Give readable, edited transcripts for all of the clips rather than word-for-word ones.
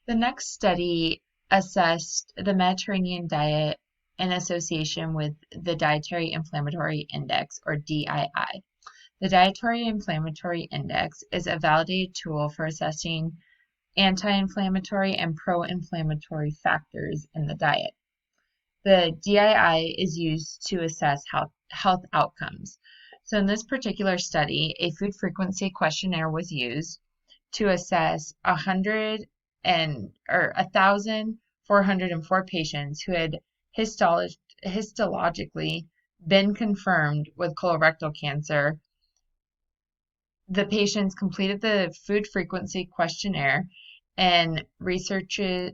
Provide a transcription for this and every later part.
The next study assessed the Mediterranean diet in association with the Dietary Inflammatory Index, or DII. The Dietary Inflammatory Index is a validated tool for assessing anti-inflammatory and pro-inflammatory factors in the diet. The DII is used to assess health outcomes. So in this particular study, a food frequency questionnaire was used to assess 1,404 patients who had histologically been confirmed with colorectal cancer. The patients completed the food frequency questionnaire, and researchers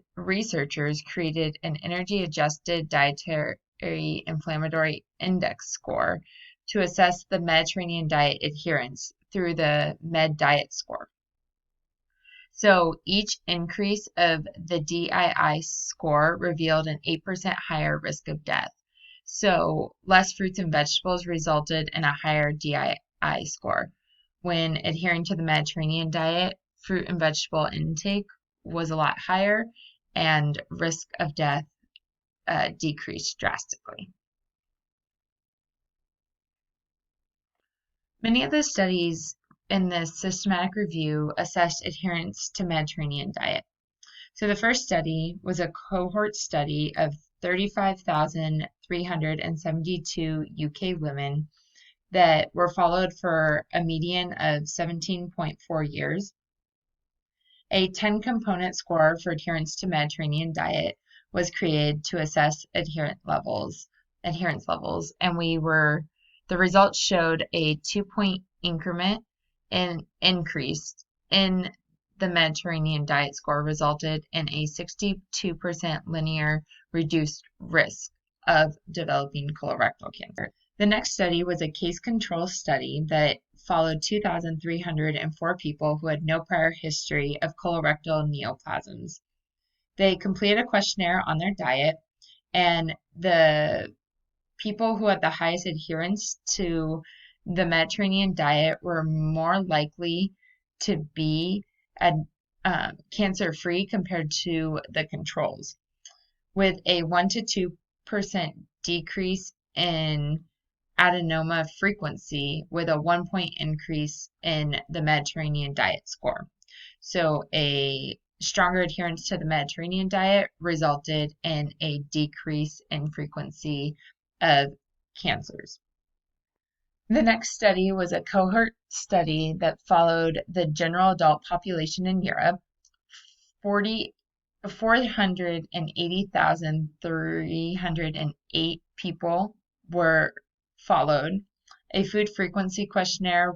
created an energy-adjusted dietary inflammatory index score to assess the Mediterranean diet adherence through the Med Diet score. So each increase of the DII score revealed an 8% higher risk of death. So less fruits and vegetables resulted in a higher DII score. When adhering to the Mediterranean diet, fruit and vegetable intake was a lot higher, and risk of death decreased drastically. Many of the studies in this systematic review assessed adherence to Mediterranean diet. So the first study was a cohort study of 35,372 UK women that were followed for a median of 17.4 years. A 10-component score for adherence to Mediterranean diet was created to assess adherence levels, and the results showed a 2-point increment in increase in the Mediterranean diet score resulted in a 62% linear reduced risk of developing colorectal cancer. The next study was a case control study that followed 2,304 people who had no prior history of colorectal neoplasms. They completed a questionnaire on their diet, and the people who had the highest adherence to the Mediterranean diet were more likely to be cancer-free compared to the controls, with a 1 to 2% decrease in adenoma frequency with a 1-point increase in the Mediterranean diet score. So a stronger adherence to the Mediterranean diet resulted in a decrease in frequency of cancers. The next study was a cohort study that followed the general adult population in Europe. 480,308 people were followed. A food frequency questionnaire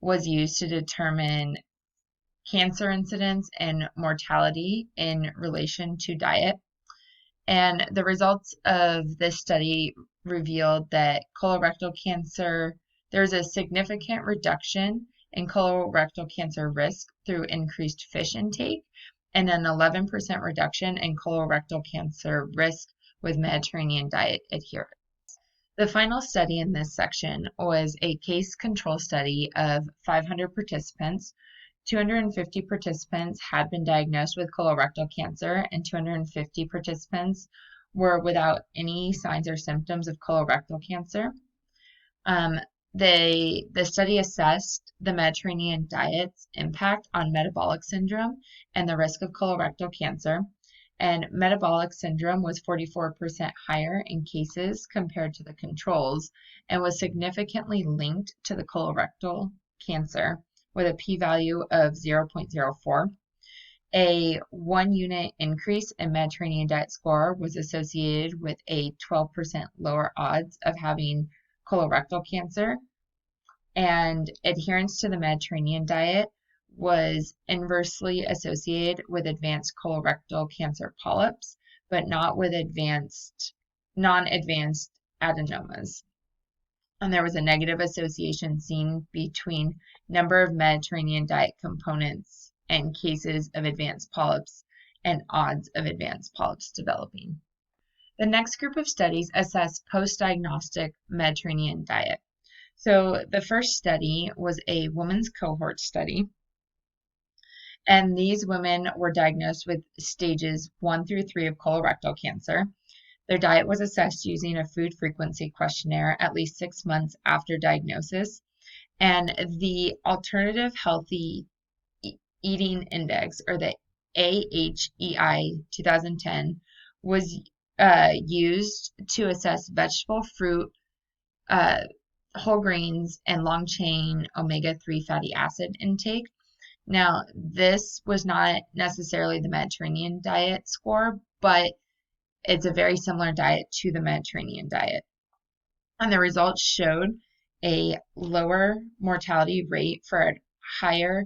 was used to determine cancer incidence and mortality in relation to diet. And the results of this study revealed that there's a significant reduction in colorectal cancer risk through increased fish intake, and an 11% reduction in colorectal cancer risk with Mediterranean diet adherence. The final study in this section was a case control study of 500 participants. 250 participants had been diagnosed with colorectal cancer, and 250 participants were without any signs or symptoms of colorectal cancer. The study assessed the Mediterranean diet's impact on metabolic syndrome and the risk of colorectal cancer. And metabolic syndrome was 44% higher in cases compared to the controls, and was significantly linked to the colorectal cancer with a p-value of 0.04. A 1-unit increase in Mediterranean diet score was associated with a 12% lower odds of having colorectal cancer, and adherence to the Mediterranean diet was inversely associated with advanced colorectal cancer polyps, but not with non-advanced adenomas. And there was a negative association seen between number of Mediterranean diet components and cases of advanced polyps and odds of advanced polyps developing. The next group of studies assessed post-diagnostic Mediterranean diet. So the first study was a women's cohort study, And these women were diagnosed with stages 1 through 3 of colorectal cancer. Their diet was assessed using a food frequency questionnaire at least 6 months after diagnosis. And the Alternative Healthy Eating Index, or the AHEI 2010, was used to assess vegetable, fruit, whole grains, and long-chain omega-3 fatty acid intake. Now, this was not necessarily the Mediterranean diet score, but it's a very similar diet to the Mediterranean diet. And the results showed a lower mortality rate for a higher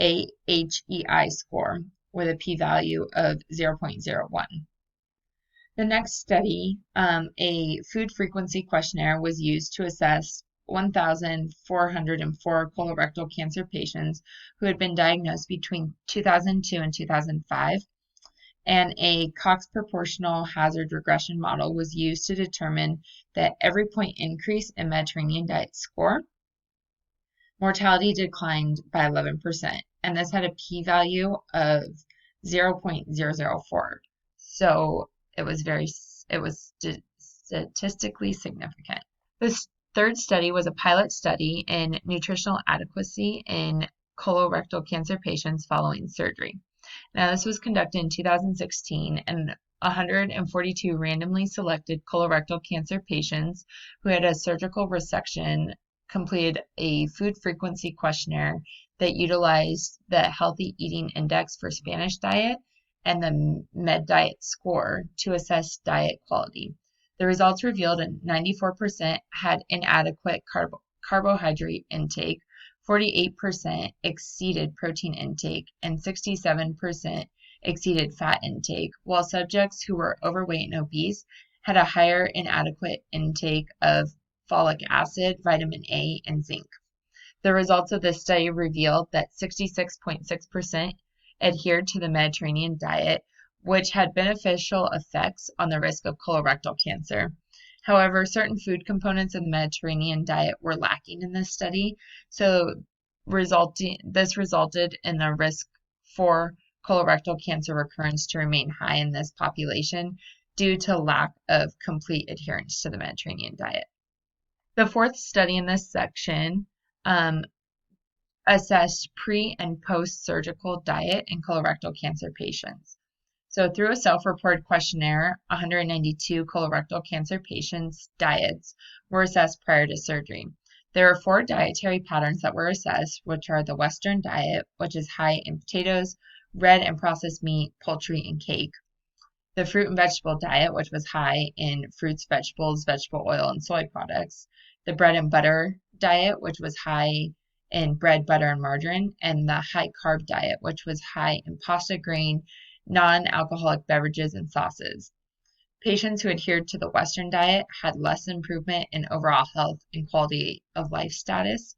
AHEI score with a p-value of 0.01. The next study, a food frequency questionnaire, was used to assess 1,404 colorectal cancer patients who had been diagnosed between 2002 and 2005, and a Cox proportional hazard regression model was used to determine that every point increase in Mediterranean diet score, mortality declined by 11%, and this had a p-value of 0.004. So it was statistically significant. This third study was a pilot study in nutritional adequacy in colorectal cancer patients following surgery. Now, this was conducted in 2016, and 142 randomly selected colorectal cancer patients who had a surgical resection completed a food frequency questionnaire that utilized the Healthy Eating Index for Spanish diet and the Med Diet score to assess diet quality. The results revealed that 94% had inadequate carbohydrate intake, 48% exceeded protein intake, and 67% exceeded fat intake, while subjects who were overweight and obese had a higher inadequate intake of folic acid, vitamin A, and zinc. The results of this study revealed that 66.6% adhered to the Mediterranean diet, which had beneficial effects on the risk of colorectal cancer. However, certain food components of the Mediterranean diet were lacking in this study, so this resulted in the risk for colorectal cancer recurrence to remain high in this population due to lack of complete adherence to the Mediterranean diet. The fourth study in this section assessed pre- and post-surgical diet in colorectal cancer patients. So through a self-reported questionnaire, 192 colorectal cancer patients' diets were assessed prior to surgery. There are 4 dietary patterns that were assessed, which are the Western diet, which is high in potatoes, red and processed meat, poultry, and cake. The fruit and vegetable diet, which was high in fruits, vegetables, vegetable oil, and soy products. The bread and butter diet, which was high in bread, butter, and margarine. And the high carb diet, which was high in pasta, grain, non-alcoholic beverages, and sauces. Patients who adhered to the Western diet had less improvement in overall health and quality of life status,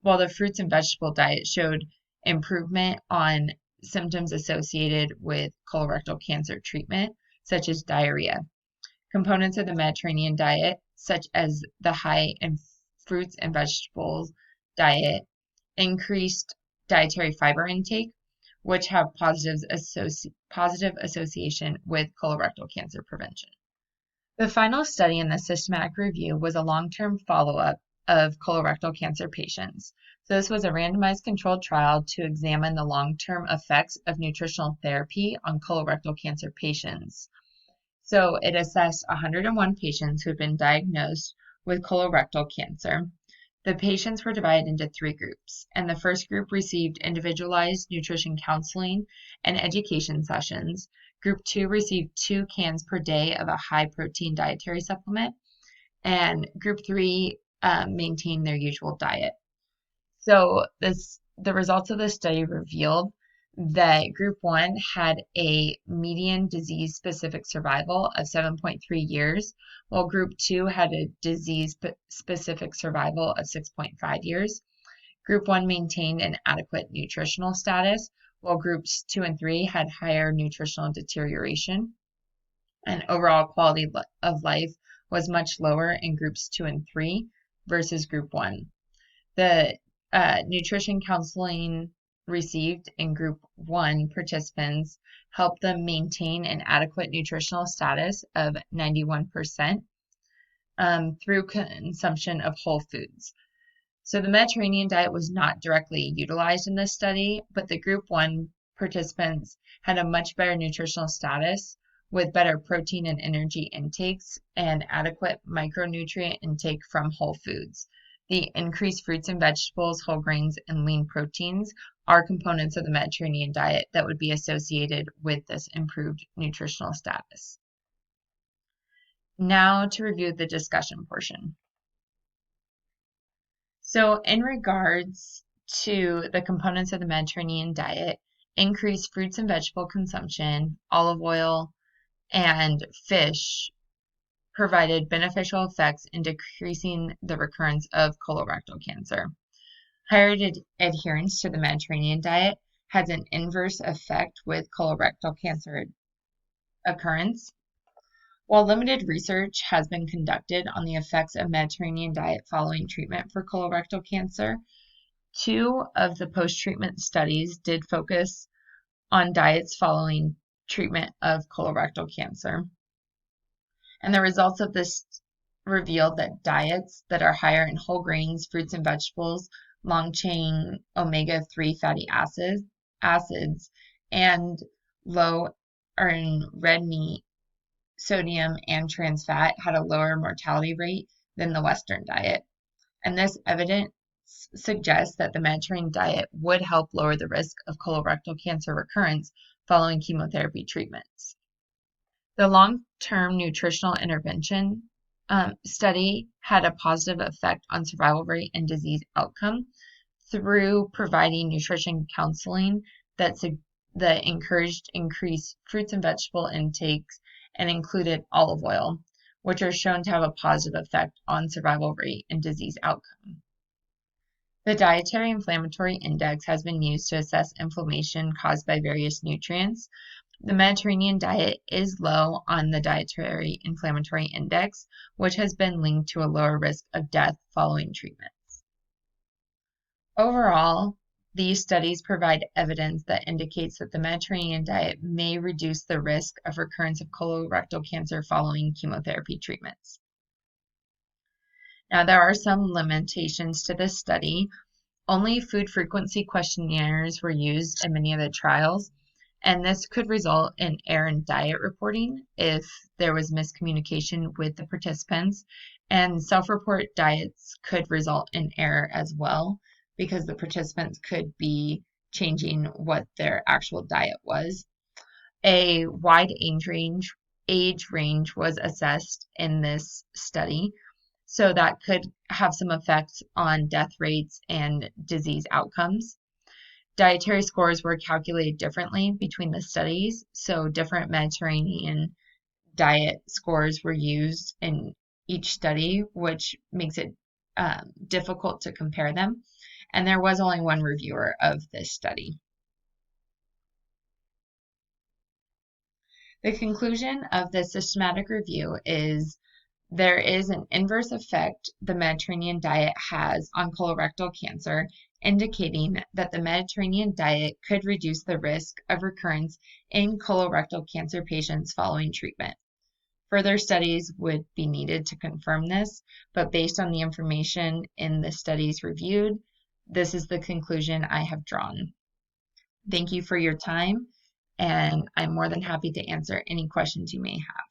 while the fruits and vegetable diet showed improvement on symptoms associated with colorectal cancer treatment, such as diarrhea. Components of the Mediterranean diet, such as the high in fruits and vegetables diet, increased dietary fiber intake, which have positive association with colorectal cancer prevention. The final study in the systematic review was a long-term follow-up of colorectal cancer patients. So this was a randomized controlled trial to examine the long-term effects of nutritional therapy on colorectal cancer patients. So it assessed 101 patients who had been diagnosed with colorectal cancer. The patients were divided into 3 groups, and the first group received individualized nutrition counseling and education sessions. Group 2 received 2 cans per day of a high-protein dietary supplement, and Group 3 maintained their usual diet. So the results of the study revealed that Group 1 had a median disease-specific survival of 7.3 years, while Group 2 had a disease-specific survival of 6.5 years. Group 1 maintained an adequate nutritional status, while Groups 2 and 3 had higher nutritional deterioration, and overall quality of life was much lower in Groups 2 and 3 versus Group 1. The nutrition counseling received in group 1 participants helped them maintain an adequate nutritional status of 91% through consumption of whole foods. So the Mediterranean diet was not directly utilized in this study, but the group 1 participants had a much better nutritional status with better protein and energy intakes and adequate micronutrient intake from whole foods. The increased fruits and vegetables, whole grains, and lean proteins are components of the Mediterranean diet that would be associated with this improved nutritional status. Now to review the discussion portion. So in regards to the components of the Mediterranean diet, increased fruits and vegetable consumption, olive oil, and fish provided beneficial effects in decreasing the recurrence of colorectal cancer. Higher adherence to the Mediterranean diet has an inverse effect with colorectal cancer occurrence. While limited research has been conducted on the effects of Mediterranean diet following treatment for colorectal cancer, 2 of the post-treatment studies did focus on diets following treatment of colorectal cancer. And the results of this revealed that diets that are higher in whole grains, fruits and vegetables, long-chain omega-3 fatty acids, and low in red meat, sodium, and trans fat had a lower mortality rate than the Western diet. And this evidence suggests that the Mediterranean diet would help lower the risk of colorectal cancer recurrence following chemotherapy treatments. The long-term nutritional intervention study had a positive effect on survival rate and disease outcome through providing nutrition counseling that encouraged increased fruits and vegetable intakes and included olive oil, which are shown to have a positive effect on survival rate and disease outcome. The Dietary Inflammatory Index has been used to assess inflammation caused by various nutrients. The Mediterranean diet is low on the Dietary Inflammatory Index, which has been linked to a lower risk of death following treatments. Overall, these studies provide evidence that indicates that the Mediterranean diet may reduce the risk of recurrence of colorectal cancer following chemotherapy treatments. Now, there are some limitations to this study. Only food frequency questionnaires were used in many of the trials, and this could result in error in diet reporting if there was miscommunication with the participants, and self-report diets could result in error as well, because the participants could be changing what their actual diet was. A wide age range was assessed in this study, so that could have some effects on death rates and disease outcomes. Dietary scores were calculated differently between the studies, so different Mediterranean diet scores were used in each study, which makes it difficult to compare them. And there was only one reviewer of this study. The conclusion of the systematic review is there is an inverse effect the Mediterranean diet has on colorectal cancer, indicating that the Mediterranean diet could reduce the risk of recurrence in colorectal cancer patients following treatment. Further studies would be needed to confirm this, but based on the information in the studies reviewed, this is the conclusion I have drawn. Thank you for your time, and I'm more than happy to answer any questions you may have.